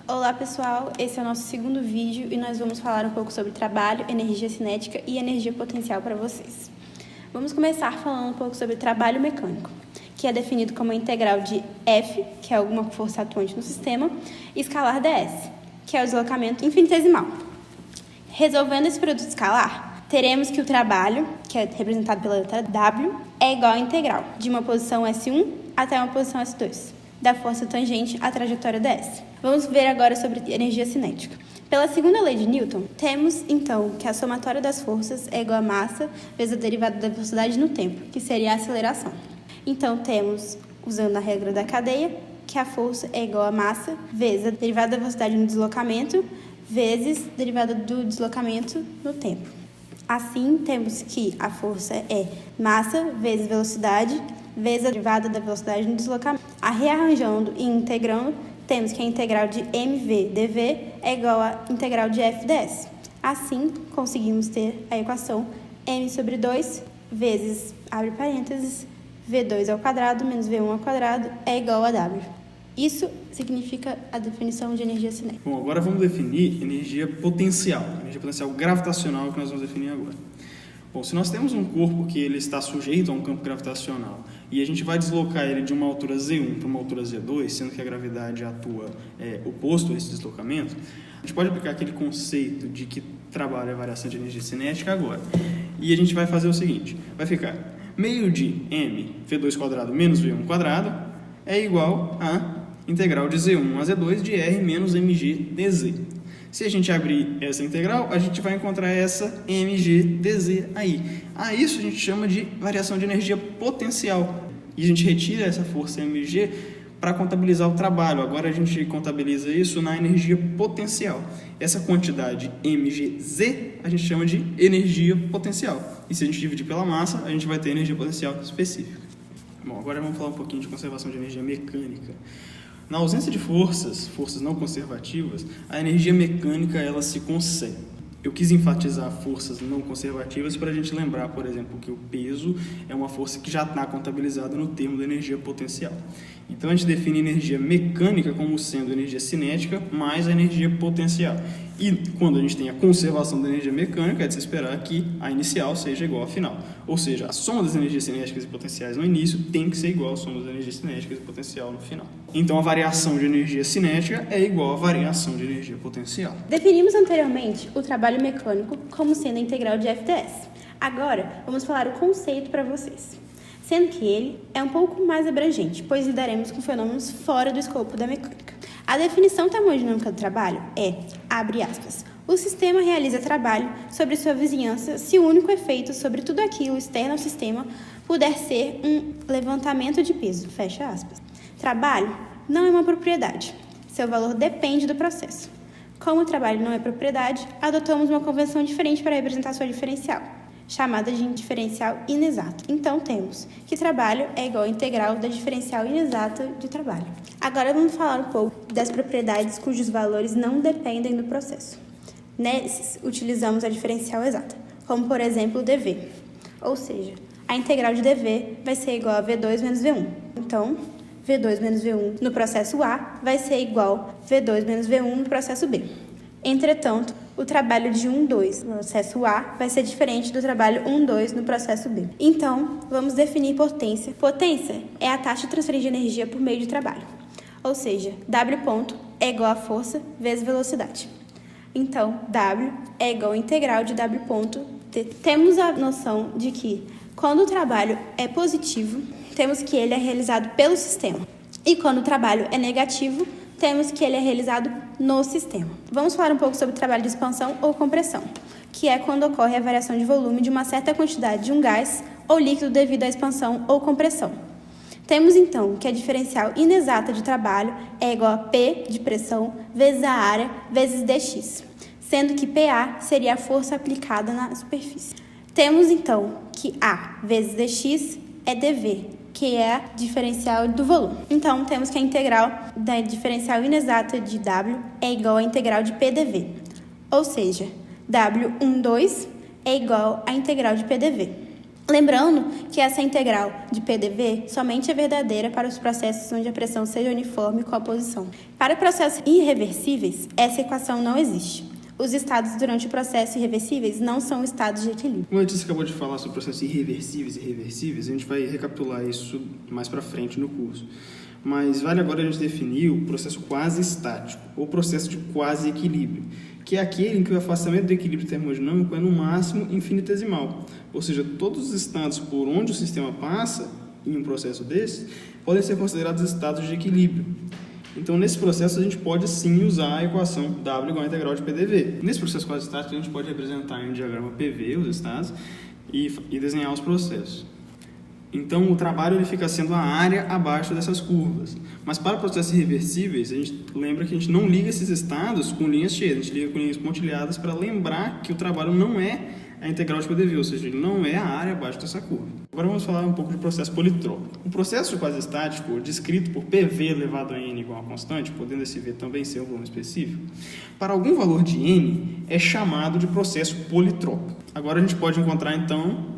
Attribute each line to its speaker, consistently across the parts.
Speaker 1: Olá pessoal, esse é o nosso segundo vídeo e nós vamos falar um pouco sobre trabalho, energia cinética e energia potencial para vocês. Vamos começar falando um pouco sobre trabalho mecânico, que é definido como a integral de F, que é alguma força atuante no sistema, e escalar ds, que é o deslocamento infinitesimal. Resolvendo esse produto escalar, teremos que o trabalho, que é representado pela letra W, é igual à integral de uma posição S1 até uma posição S2, da força tangente à trajetória ds. Vamos ver agora sobre energia cinética. Pela segunda lei de Newton, temos, então, que a somatória das forças é igual a massa vezes a derivada da velocidade no tempo, que seria a aceleração. Então, temos, usando a regra da cadeia, que a força é igual a massa vezes a derivada da velocidade no deslocamento vezes a derivada do deslocamento no tempo. Assim, temos que a força é massa vezes velocidade vezes a derivada da velocidade no deslocamento. Rearranjando e integrando, temos que a integral de mv dv é igual à integral de f ds. Assim, conseguimos ter a equação m sobre 2 vezes, abre parênteses, v2 ao quadrado menos v1 ao quadrado é igual a w. Isso significa a definição de energia cinética.
Speaker 2: Bom, agora vamos definir energia potencial gravitacional que nós vamos definir agora. Bom, se nós temos um corpo que ele está sujeito a um campo gravitacional e a gente vai deslocar ele de uma altura Z1 para uma altura Z2, sendo que a gravidade atua oposto a esse deslocamento, a gente pode aplicar aquele conceito de que trabalha a variação de energia cinética agora. E a gente vai fazer o seguinte, vai ficar meio de m v2² menos v1² é igual a integral de Z1 a Z2 de R menos mg dz. Se a gente abrir essa integral, a gente vai encontrar essa mg dz aí. Isso a gente chama de variação de energia potencial. E a gente retira essa força mg para contabilizar o trabalho. Agora a gente contabiliza isso na energia potencial. Essa quantidade mgz a gente chama de energia potencial. E se a gente dividir pela massa, a gente vai ter energia potencial específica. Bom, agora vamos falar um pouquinho de conservação de energia mecânica. Na ausência de forças não conservativas, a energia mecânica ela se conserva. Eu quis enfatizar forças não conservativas para a gente lembrar, por exemplo, que o peso é uma força que já está contabilizada no termo da energia potencial. Então, a gente define energia mecânica como sendo energia cinética mais a energia potencial. E quando a gente tem a conservação da energia mecânica, é de se esperar que a inicial seja igual à final. Ou seja, a soma das energias cinéticas e potenciais no início tem que ser igual à soma das energias cinéticas e potencial no final. Então, a variação de energia cinética é igual à variação de energia potencial.
Speaker 1: Definimos anteriormente o trabalho mecânico como sendo a integral de FDS. Agora, vamos falar o conceito para vocês, sendo que ele é um pouco mais abrangente, pois lidaremos com fenômenos fora do escopo da mecânica. A definição termodinâmica do trabalho é, abre aspas, o sistema realiza trabalho sobre sua vizinhança se o único efeito sobre tudo aquilo externo ao sistema puder ser um levantamento de peso, fecha aspas. Trabalho não é uma propriedade, seu valor depende do processo. Como o trabalho não é propriedade, adotamos uma convenção diferente para representar sua diferencial, chamada de diferencial inexato. Então, temos que trabalho é igual à integral da diferencial inexata de trabalho. Agora, vamos falar um pouco das propriedades cujos valores não dependem do processo. Nesses, utilizamos a diferencial exata, como, por exemplo, o dv. Ou seja, a integral de dv vai ser igual a v2 menos v1. Então, v2 menos v1 no processo A vai ser igual a v2 menos v1 no processo B. Entretanto, o trabalho de 1,2 no processo A vai ser diferente do trabalho 1,2 no processo B. Então, vamos definir potência. Potência é a taxa de transferência de energia por meio de trabalho. Ou seja, W ponto é igual a força vezes velocidade. Então, W é igual à integral de W ponto T. Temos a noção de que, quando o trabalho é positivo, temos que ele é realizado pelo sistema. E quando o trabalho é negativo, temos que ele é realizado no sistema. Vamos falar um pouco sobre o trabalho de expansão ou compressão, que é quando ocorre a variação de volume de uma certa quantidade de um gás ou líquido devido à expansão ou compressão. Temos, então, que a diferencial inexata de trabalho é igual a P de pressão vezes a área vezes dx, sendo que PA seria a força aplicada na superfície. Temos, então, que A vezes dx é dV, que é a diferencial do volume. Então, temos que a integral da diferencial inexata de W é igual à integral de PdV. Ou seja, W12 é igual à integral de PDV. Lembrando que essa integral de PDV somente é verdadeira para os processos onde a pressão seja uniforme com a posição. Para processos irreversíveis, essa equação não existe. Os estados durante o processo irreversíveis não são estados de equilíbrio.
Speaker 2: Como a gente acabou de falar sobre processos irreversíveis e reversíveis, a gente vai recapitular isso mais para frente no curso. Mas vale agora a gente definir o processo quase estático, ou processo de quase equilíbrio, que é aquele em que o afastamento do equilíbrio termodinâmico é no máximo infinitesimal. Ou seja, todos os estados por onde o sistema passa, em um processo desse, podem ser considerados estados de equilíbrio. Então, nesse processo, a gente pode sim usar a equação W igual a integral de PDV. Nesse processo quase estático, a gente pode representar em um diagrama PV os estados e desenhar os processos. Então, o trabalho ele fica sendo a área abaixo dessas curvas. Mas para processos irreversíveis, a gente lembra que a gente não liga esses estados com linhas cheias, a gente liga com linhas pontilhadas para lembrar que o trabalho não é a integral de PDV, ou seja, ele não é a área abaixo dessa curva. Agora vamos falar um pouco de processo politrópico. O processo quase estático, descrito por PV elevado a n igual a constante, podendo esse V também ser um volume específico, para algum valor de n é chamado de processo politrópico. Agora a gente pode encontrar, então,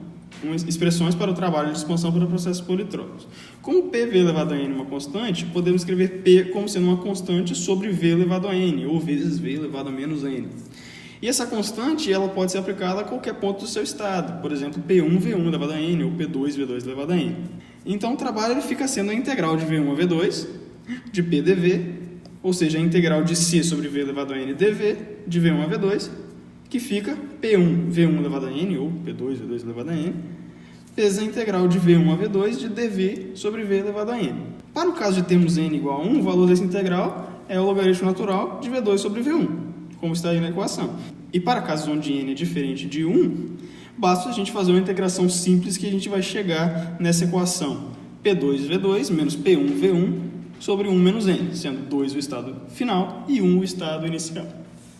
Speaker 2: expressões para o trabalho de expansão para processos politrópicos. Como PV elevado a n é uma constante, podemos escrever P como sendo uma constante sobre V elevado a n, ou vezes V elevado a menos n. E essa constante ela pode ser aplicada a qualquer ponto do seu estado, por exemplo, P1 V1 elevado a n ou P2 V2 elevado a n. Então o trabalho ele fica sendo a integral de V1 a V2 de P dV, ou seja, a integral de C sobre V elevado a n dV de V1 a V2, que fica P1 V1 elevado a n ou P2 V2 elevado a n, vezes a integral de V1 a V2 de dV sobre V elevado a n. Para o caso de termos n igual a 1, o valor dessa integral é o logaritmo natural de V2 sobre V1, como está aí na equação. E para casos onde n é diferente de 1, basta a gente fazer uma integração simples que a gente vai chegar nessa equação P2V2 menos P1V1 sobre 1 menos n, sendo 2 o estado final e 1 o estado inicial.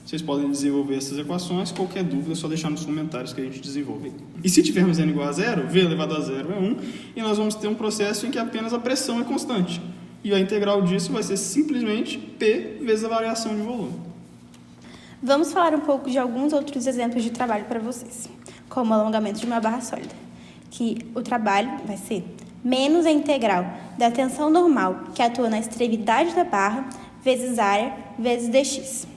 Speaker 2: Vocês podem desenvolver essas equações, qualquer dúvida é só deixar nos comentários que a gente desenvolve. E se tivermos n igual a zero, V elevado a zero é 1, e nós vamos ter um processo em que apenas a pressão é constante. E a integral disso vai ser simplesmente P vezes a variação de volume.
Speaker 1: Vamos falar um pouco de alguns outros exemplos de trabalho para vocês, como o alongamento de uma barra sólida, que o trabalho vai ser menos a integral da tensão normal que atua na extremidade da barra vezes área vezes dx.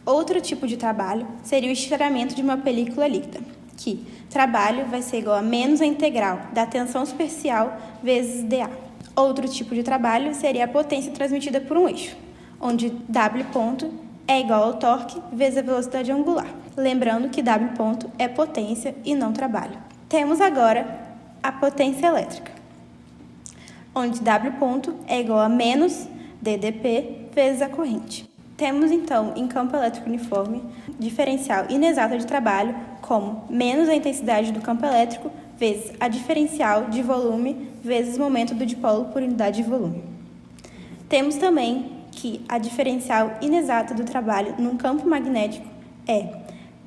Speaker 1: Outro tipo de trabalho seria o estiramento de uma película líquida, que trabalho vai ser igual a menos a integral da tensão superficial vezes dA. Outro tipo de trabalho seria a potência transmitida por um eixo, onde W ponto é igual ao torque vezes a velocidade angular. Lembrando que W ponto é potência e não trabalho. Temos agora a potência elétrica, onde W ponto é igual a menos dDp vezes a corrente. Temos, então, em campo elétrico uniforme, diferencial inexato de trabalho como menos a intensidade do campo elétrico vezes a diferencial de volume vezes o momento do dipolo por unidade de volume. Temos também que a diferencial inexata do trabalho num campo magnético é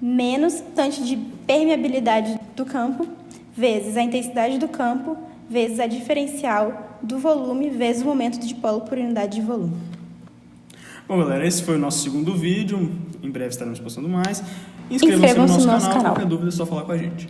Speaker 1: menos constante de permeabilidade do campo vezes a intensidade do campo vezes a diferencial do volume vezes o momento do dipolo por unidade de volume.
Speaker 2: Bom, galera, esse foi o nosso segundo vídeo. Em breve estaremos postando mais. Inscrevam-se no nosso canal. Qualquer dúvida é só falar com a gente.